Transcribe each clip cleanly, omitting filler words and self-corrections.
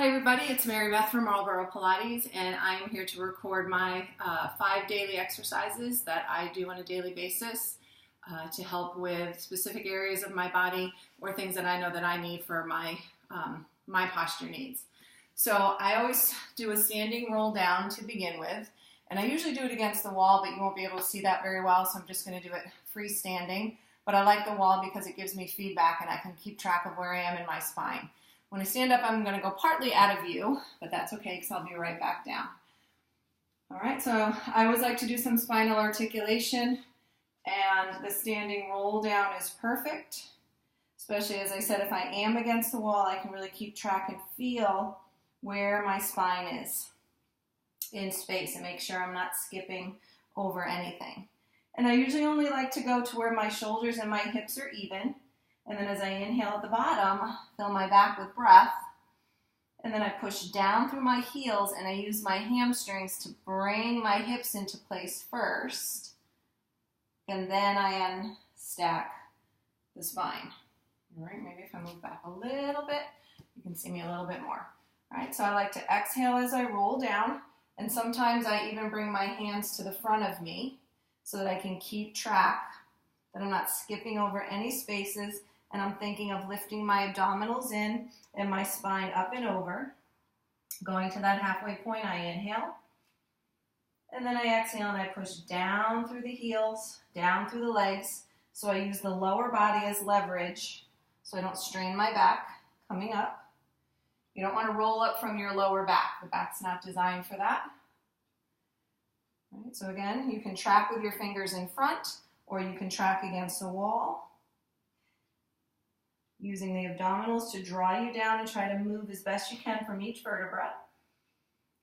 Hi everybody, it's Mary Beth from Marlboro Pilates, and I'm here to record my 5 daily exercises that I do on a daily basis to help with specific areas of my body or things that I know that I need for my posture needs. So I always do a standing roll down to begin with, and I usually do it against the wall, but you won't be able to see that very well, so I'm just going to do it freestanding. But I like the wall because it gives me feedback and I can keep track of where I am in my spine. When I stand up, I'm going to go partly out of view, but that's okay because I'll be right back down. All right, so I always like to do some spinal articulation, and the standing roll down is perfect, especially, as I said, if I am against the wall, I can really keep track and feel where my spine is in space and make sure I'm not skipping over anything. And I usually only like to go to where my shoulders and my hips are even. And then as I inhale at the bottom, fill my back with breath. And then I push down through my heels and I use my hamstrings to bring my hips into place first. And then I unstack the spine. All right, maybe if I move back a little bit, you can see me a little bit more. All right, so I like to exhale as I roll down. And sometimes I even bring my hands to the front of me so that I can keep track, that I'm not skipping over any spaces. And I'm thinking of lifting my abdominals in and my spine up and over. Going to that halfway point, I inhale. And then I exhale and I push down through the heels, down through the legs. So I use the lower body as leverage so I don't strain my back coming up. You don't want to roll up from your lower back. The back's not designed for that. All right, so again, you can track with your fingers in front or you can track against the wall. Using the abdominals to draw you down and try to move as best you can from each vertebra.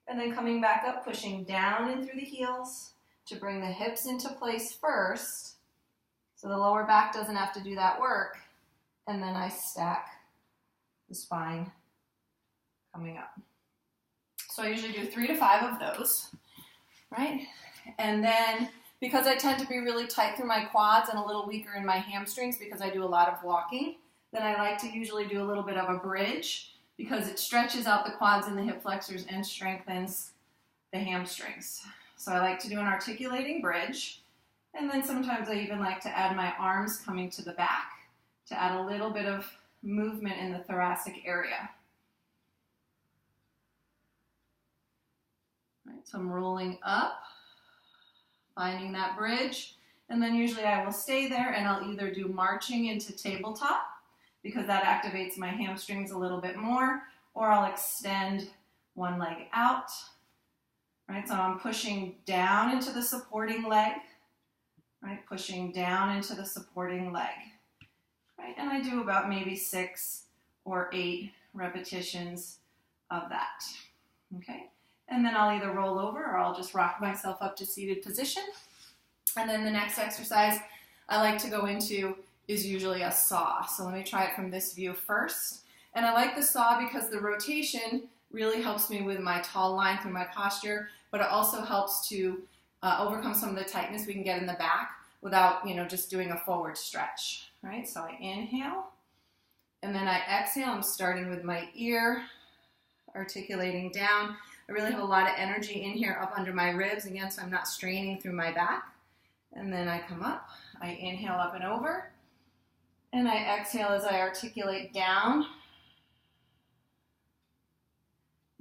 And then coming back up, pushing down in through the heels to bring the hips into place first, so the lower back doesn't have to do that work. And then I stack the spine coming up. So I usually do 3 to 5 of those, right? And then because I tend to be really tight through my quads and a little weaker in my hamstrings because I do a lot of walking, then I like to usually do a little bit of a bridge because it stretches out the quads and the hip flexors and strengthens the hamstrings. So I like to do an articulating bridge. And then sometimes I even like to add my arms coming to the back to add a little bit of movement in the thoracic area. All right, so I'm rolling up, finding that bridge. And then usually I will stay there and I'll either do marching into tabletop, because that activates my hamstrings a little bit more, or I'll extend one leg out, right? So I'm pushing down into the supporting leg, right? Pushing down into the supporting leg, right? And I do about maybe 6 or 8 repetitions of that, okay? And then I'll either roll over or I'll just rock myself up to seated position. And then the next exercise I like to go into is usually a saw. So let me try it from this view first. And I like the saw because the rotation really helps me with my tall line through my posture, but it also helps to overcome some of the tightness we can get in the back without, just doing a forward stretch, right? So I inhale, and then I exhale. I'm starting with my ear, articulating down. I really have a lot of energy in here up under my ribs, again, so I'm not straining through my back. And then I come up, I inhale up and over. And I exhale as I articulate down.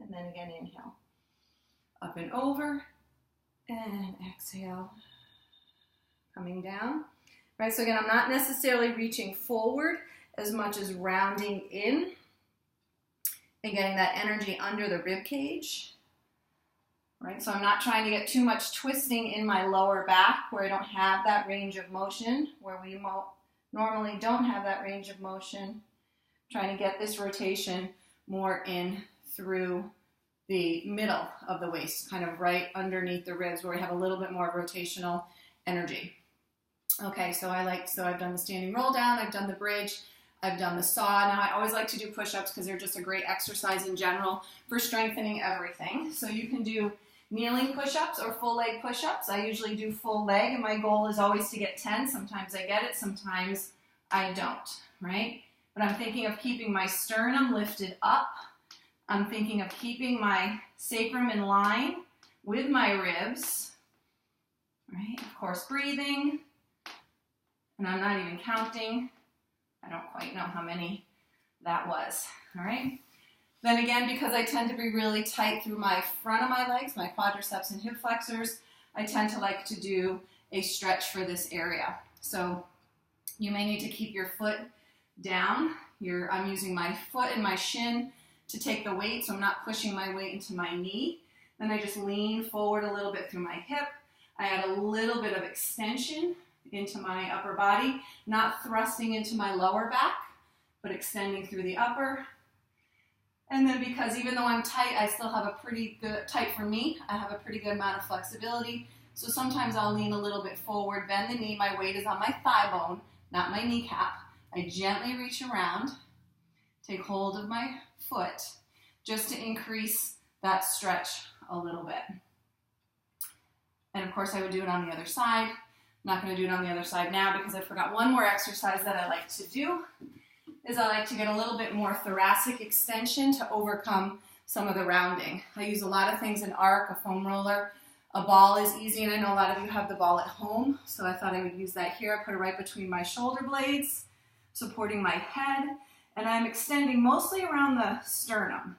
And then again, inhale. Up and over. And exhale. Coming down. Right, so again, I'm not necessarily reaching forward as much as rounding in and getting that energy under the rib cage. Right, so I'm not trying to get too much twisting in my lower back where I don't have that range of motion, where we normally don't have that range of motion. Trying to get this rotation more in through the middle of the waist, kind of right underneath the ribs where we have a little bit more rotational energy. Okay, so I've done the standing roll down, I've done the bridge, I've done the saw. Now I always like to do push-ups because they're just a great exercise in general for strengthening everything. So you can do kneeling push-ups or full leg push-ups. I usually do full leg, and my goal is always to get 10. Sometimes I get it, sometimes I don't, right? But I'm thinking of keeping my sternum lifted up. I'm thinking of keeping my sacrum in line with my ribs, right? Of course, breathing, and I'm not even counting. I don't quite know how many that was, all right? Then again, because I tend to be really tight through my front of my legs, my quadriceps and hip flexors, I tend to like to do a stretch for this area. So you may need to keep your foot down. I'm using my foot and my shin to take the weight, so I'm not pushing my weight into my knee. Then I just lean forward a little bit through my hip. I add a little bit of extension into my upper body, not thrusting into my lower back, but extending through the upper. And then because even though I'm tight, I still have a pretty good, tight for me, I have a pretty good amount of flexibility. So sometimes I'll lean a little bit forward, bend the knee, my weight is on my thigh bone, not my kneecap. I gently reach around, take hold of my foot, just to increase that stretch a little bit. And of course I would do it on the other side. I'm not going to do it on the other side now because I forgot one more exercise that I like to do, is I like to get a little bit more thoracic extension to overcome some of the rounding. I use a lot of things in arc, a foam roller, a ball is easy, and I know a lot of you have the ball at home, so I thought I would use that here. I put it right between my shoulder blades, supporting my head, and I'm extending mostly around the sternum,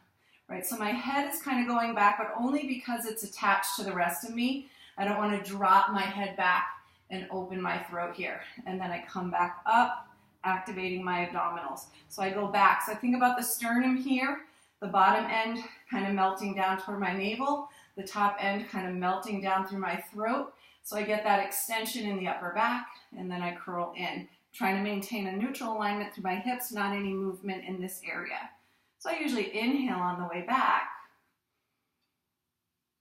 right? So my head is kind of going back, but only because it's attached to the rest of me. I don't want to drop my head back and open my throat here. And then I come back up, activating my abdominals. So I go back. So I think about the sternum here, the bottom end kind of melting down toward my navel, the top end kind of melting down through my throat. So I get that extension in the upper back, and then I curl in, trying to maintain a neutral alignment through my hips, not any movement in this area. So I usually inhale on the way back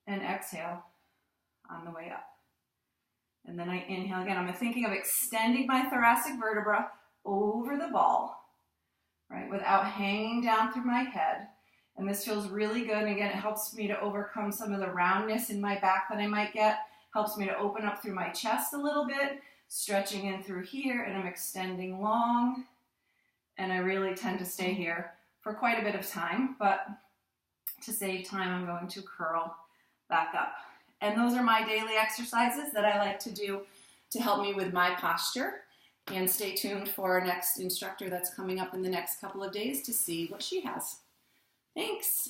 and exhale on the way up. And then I inhale again. I'm thinking of extending my thoracic vertebra over the ball, right, without hanging down through my head. And this feels really good. And again, it helps me to overcome some of the roundness in my back that I might get. Helps me to open up through my chest a little bit, stretching in through here, and I'm extending long. And I really tend to stay here for quite a bit of time, but to save time, I'm going to curl back up. And those are my daily exercises that I like to do to help me with my posture. And stay tuned for our next instructor that's coming up in the next couple of days to see what she has. Thanks.